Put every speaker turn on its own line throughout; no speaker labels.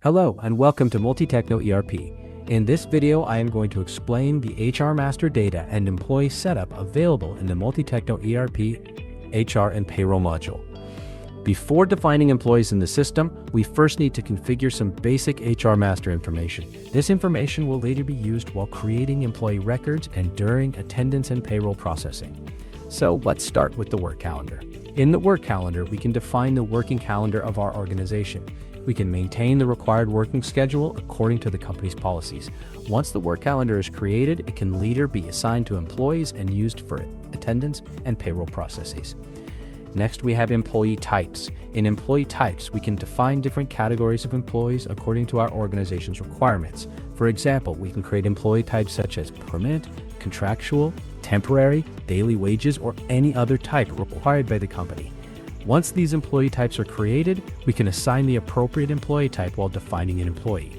Hello and welcome to Multi-Techno ERP. In this video, I am going to explain the HR Master Data and Employee Setup available in the Multi-Techno ERP HR and Payroll module. Before defining employees in the system, we first need to configure some basic HR Master information. This information will later be used while creating employee records and during attendance and payroll processing. So let's start with the work calendar. In the work calendar, we can define the working calendar of our organization. We can maintain the required working schedule according to the company's policies. Once the work calendar is created, it can later be assigned to employees and used for attendance and payroll processes. Next, we have employee types. In employee types, we can define different categories of employees according to our organization's requirements. For example, we can create employee types such as permanent, contractual, temporary, daily wages, or any other type required by the company. Once these employee types are created, we can assign the appropriate employee type while defining an employee.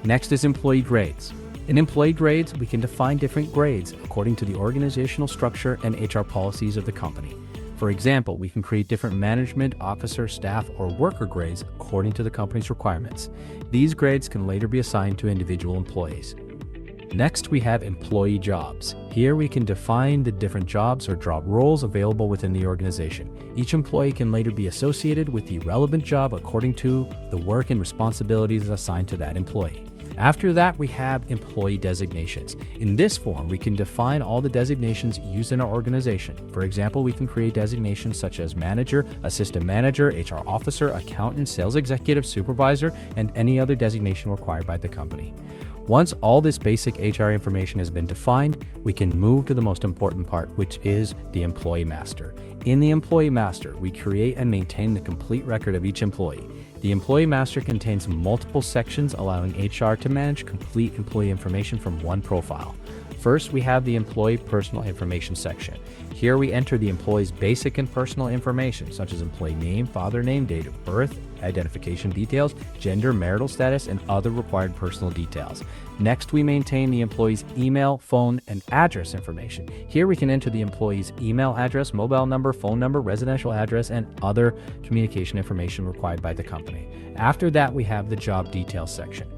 Next is employee grades. In employee grades, we can define different grades according to the organizational structure and HR policies of the company. For example, we can create different management, officer, staff, or worker grades according to the company's requirements. These grades can later be assigned to individual employees. Next, we have employee jobs. Here we can define the different jobs or job roles available within the organization. Each employee can later be associated with the relevant job according to the work and responsibilities assigned to that employee. After that, we have employee designations. In this form, we can define all the designations used in our organization. For example, we can create designations such as manager, assistant manager, HR officer, accountant, sales executive, supervisor, and any other designation required by the company. Once all this basic HR information has been defined, we can move to the most important part, which is the employee master. In the employee master, we create and maintain the complete record of each employee. The employee master contains multiple sections allowing HR to manage complete employee information from one profile. First, we have the employee personal information section. Here we enter the employee's basic and personal information, such as employee name, father name, date of birth, identification details, gender, marital status, and other required personal details. Next, we maintain the employee's email, phone, and address information. Here we can enter the employee's email address, mobile number, phone number, residential address, and other communication information required by the company. After that, we have the job details section.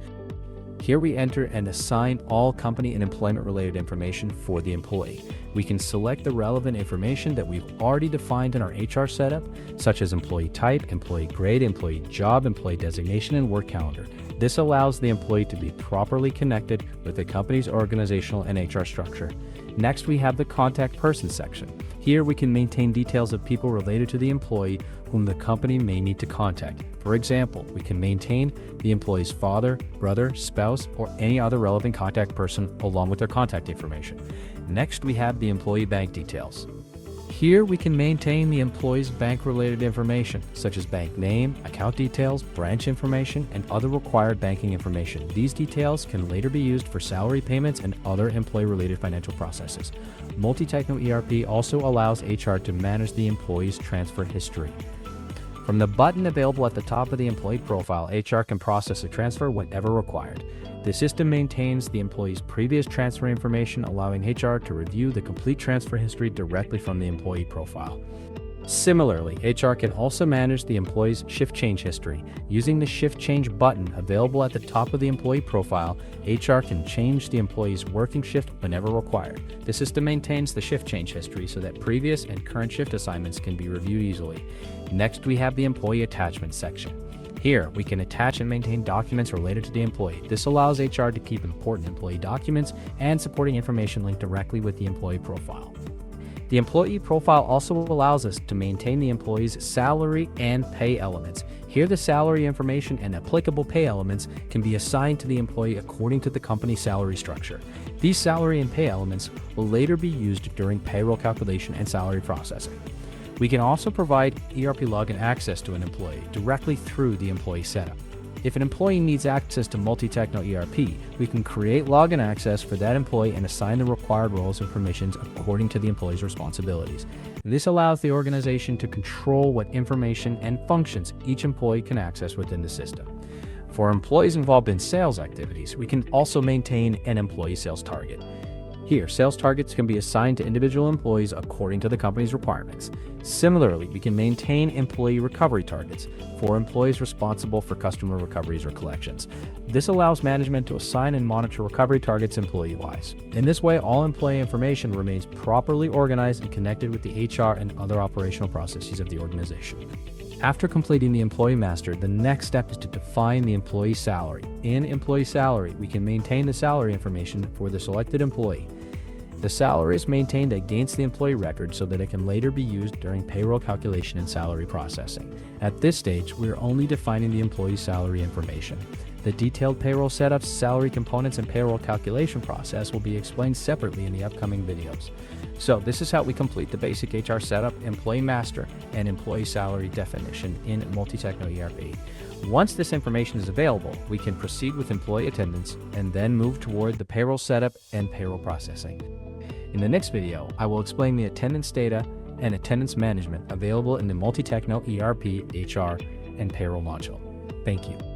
Here we enter and assign all company and employment-related information for the employee. We can select the relevant information that we've already defined in our HR setup, such as employee type, employee grade, employee job, employee designation, and work calendar. This allows the employee to be properly connected with the company's organizational and HR structure. Next, we have the contact person section. Here we can maintain details of people related to the employee whom the company may need to contact. For example, we can maintain the employee's father, brother, spouse, or any other relevant contact person along with their contact information. Next, we have the employee bank details. Here we can maintain the employee's bank-related information, such as bank name, account details, branch information, and other required banking information. These details can later be used for salary payments and other employee-related financial processes. Multi-Techno ERP also allows HR to manage the employee's transfer history. From the button available at the top of the employee profile, HR can process a transfer whenever required. The system maintains the employee's previous transfer information, allowing HR to review the complete transfer history directly from the employee profile. Similarly, HR can also manage the employee's shift change history. Using the shift change button available at the top of the employee profile, HR can change the employee's working shift whenever required. The system maintains the shift change history so that previous and current shift assignments can be reviewed easily. Next, we have the employee attachment section. Here, we can attach and maintain documents related to the employee. This allows HR to keep important employee documents and supporting information linked directly with the employee profile. The employee profile also allows us to maintain the employee's salary and pay elements. Here, the salary information and applicable pay elements can be assigned to the employee according to the company's salary structure. These salary and pay elements will later be used during payroll calculation and salary processing. We can also provide ERP login access to an employee directly through the employee setup. If an employee needs access to Multi-Techno ERP, we can create login access for that employee and assign the required roles and permissions according to the employee's responsibilities. This allows the organization to control what information and functions each employee can access within the system. For employees involved in sales activities, we can also maintain an employee sales target. Here, sales targets can be assigned to individual employees according to the company's requirements. Similarly, we can maintain employee recovery targets for employees responsible for customer recoveries or collections. This allows management to assign and monitor recovery targets employee-wise. In this way, all employee information remains properly organized and connected with the HR and other operational processes of the organization. After completing the employee master, the next step is to define the employee salary. In employee salary, we can maintain the salary information for the selected employee. The salary is maintained against the employee record so that it can later be used during payroll calculation and salary processing. At this stage, we are only defining the employee salary information. The detailed payroll setups, salary components, and payroll calculation process will be explained separately in the upcoming videos. So this is how we complete the basic HR setup, employee master, and employee salary definition in Multi-Techno ERP. Once this information is available, we can proceed with employee attendance and then move toward the payroll setup and payroll processing. In the next video, I will explain the attendance data and attendance management available in the Multi-Techno ERP, HR, and payroll module. Thank you.